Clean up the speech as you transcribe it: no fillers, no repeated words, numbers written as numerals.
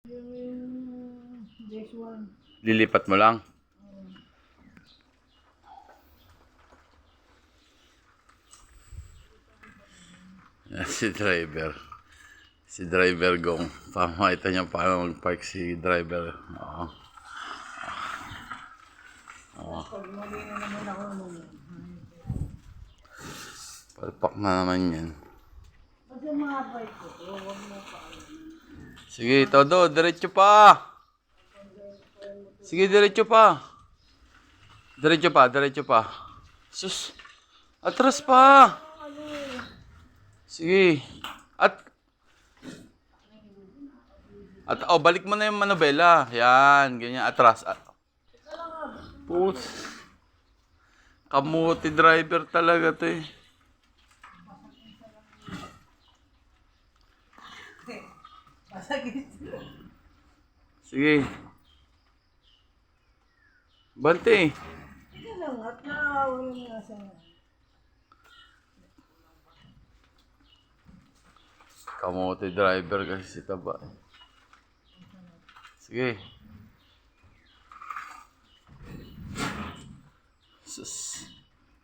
This one. Lilipat mo lang. Si driver. Si driver gong. Pamakita niya paano mag-park si driver. Oo. Pag mali na naman ako naman. Palpak na naman yan. Kasi mga bike ko, huwag mo pa. Sige, todo. Diretso pa. Sige, diretso pa. Diretso pa, diretso pa. Sus. Atras pa. Sige. Balik mo na yung manobela. Yan, ganyan. Atras. Put. Kamuti driver talaga to eh. Sige. Bante. Ito lang, at nakawin nga sa... Kamuti driver kasi si Taba. Sige. Sus.